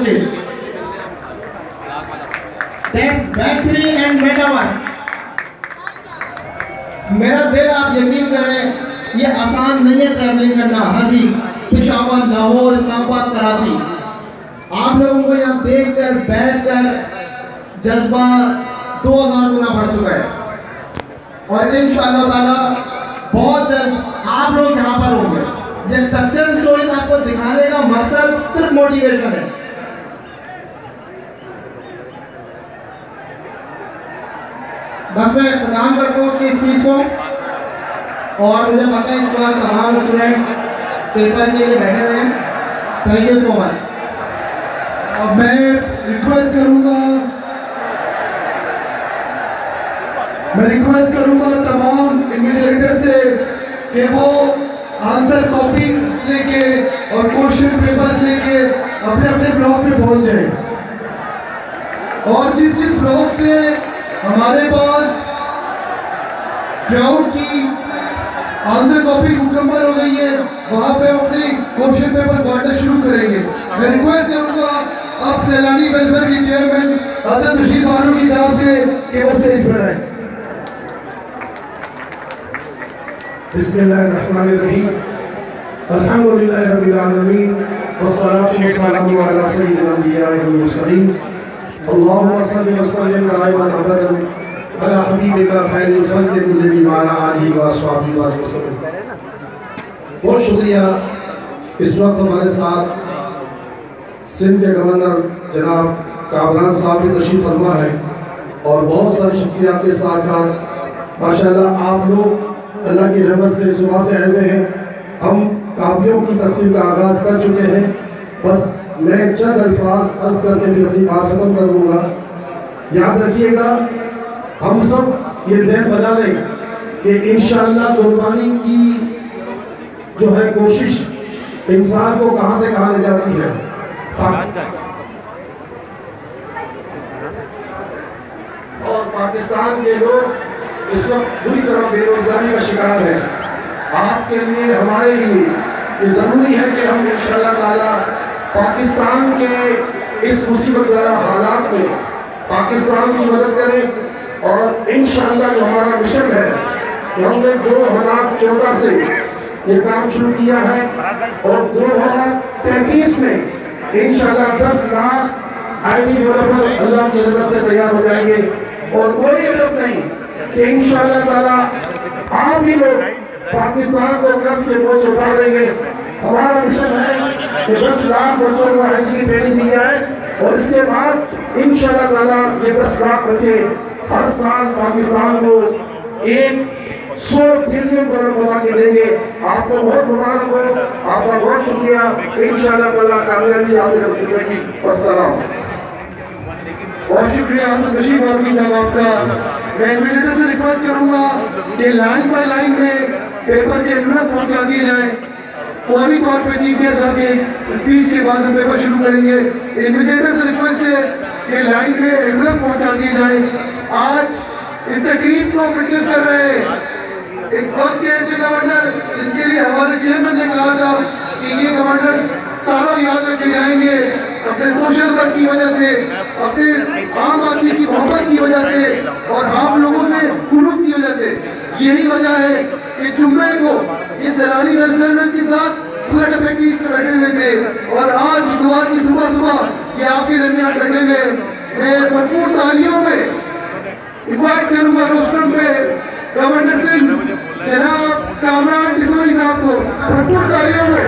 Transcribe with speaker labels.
Speaker 1: technologies. That's Web3 and Metaverse. میرا دل آپ یقین کریں یہ آسان نہیں ہے ٹریولنگ کرنا ہر ویک پشاور لاہور اسلام آباد کراچی. آپ لوگوں کو یہاں دیکھ کر بیٹھ کر جذبہ 2000 گنا بڑھ چکا ہے اور انشاءاللہ تعالی بہت جلد آپ لوگ یہاں پر ہوں گے. یہ سکسیس سٹوریز آپ کو دکھانے کا مقصد صرف موٹیویشن ہے. بس میں اختتام کرتا ہوں اپنی اسپیچ کو اور مجھے پتہ ہے اس بار تمام اسٹوڈنٹس پیپر کے لیے بیٹھے ہوئے ہیں. تھینک یو سو مچ.
Speaker 2: میں ریکویسٹ کروں گا تمام انویجیلیٹر سے کہ وہ آنسر کاپی لے کے اور کوشچن پیپرز لے کے اپنے اپنے بلاک میں پہنچ جائیں. اور جس بلاک سے ہمارے پاس کراؤڈ کی آنسر کاپی مکمل ہو گئی ہے وہاں پہ اپنی کوشچن پیپر بانٹنا شروع کریں گے. میں ریکویسٹ کروں گا اب سیلانی ویلفیئر کی چیئرمین حضرت بشیر فاروقی صاحب سے کہ وہ اسٹیج پر آئیں. بسم اللہ الرحمن الرحیم. الحمدللہ رب العالمین والصلاة والسلام علی سید الانبیاء والمرسلین. اللہم صلی وسلم دائما ابدا علی حبیبک خیر الخلق کلہم وعلی آلہ واصحابہ وسلم. بہت شکریہ. اس وقت ہمارے ساتھ سندھ کے گورنر جناب کامران صاحب بھی تشریف فرما ہے اور بہت ساری شخصیات کے ساتھ ساتھ ماشاءاللہ آپ لوگ اللہ کی رحمت سے صبح سے آئے ہوئے ہیں. ہم کاپیوں کی تقسیم کا آغاز کر چکے ہیں. بس میں چند الفاظ عرض کر کے پھر اپنی بات ختم کر دوں گا. یاد رکھیے گا ہم سب یہ ذہن بنا لیں کہ انشاءاللہ قربانی کی جو ہے کوشش انسان کو کہاں سے کہاں لے جاتی ہے. اور پاکستان کے لوگ اس وقت بری طرح بے روزگاری کا شکار ہیں. آپ کے لیے ہمارے لیے یہ ضروری ہے کہ ہم انشاءاللہ تعالی پاکستان کے اس مصیبت دارہ حالات میں پاکستان کی مدد کریں. اور انشاءاللہ جو ہمارا مشن ہے کہ ہم نے 2014 سے یہ کام شروع کیا ہے اور 2033 میں انشاءاللہ 10 لاکھ آئی ٹی ڈیولپر اللہ کی رحمت سے تیار ہو جائیں گے. اور کوئی عجب نہیں کہ انشاءاللہ تعالی آپ بھی لوگ پاکستان کو قرض کے بوجھ اٹھا دیں گے. ہمارا مشن ہے کہ 10 لاکھ بچوں کو آئی ٹی کی ٹریننگ دی جائے اور اس کے بعد انشاءاللہ تعالی یہ 10 لاکھ بچے ہر سال پاکستان کو 100 بلین ڈالر بنا کے دیں گے. آپ کو بہت مبارک ہو. آپ کا بہت شکریہ. انشاءاللہ تعالی کامیابی آپ کی طرف ملے گی. السلام. بہت شکریہ حضرت بشیر فاروقی صاحب آپ کا. میں انویجیلیٹر سے ریکویسٹ کروں گا کہ لائن بائی لائن میں پیپر کے انویلپ پہنچا دیے جائیں. فوری طور پہ چیف گیسٹ صاحب کے اسپیچ کے بعد ہم پیپر شروع کریں گے. انویجیلیٹر سے ریکویسٹ ہے کہ لائن میں انویلپ پہنچا دیے جائیں. آج اس تقریب کو فٹنس کر رہے ہیں ایک وقت کے ایسے گورنر جن کے لیے ہمارے چیئرمین نے کہا تھا کہ یہ گورنر سارا یاد رکھ کے جائیں گے اپنے سوشل ورک کی وجہ سے, اپنے عام آدمی کی محبت کی وجہ سے اور عام لوگوں سے خلوص کی وجہ سے. یہی وجہ ہے کہ جمعے کو یہ سیلانی ویلفیئر کے ساتھ فلڈ افیکٹی بیٹھے ہوئے تھے اور آج اتوار کی صبح یہ آپ کے درمیان بیٹھے ہوئے. میں بھرپور تالیوں میں انوائٹ کروں گا روسٹرم پہ گورنر سنگھ جناب کامران ڈسوری صاحب کو بھرپور تالیوں میں.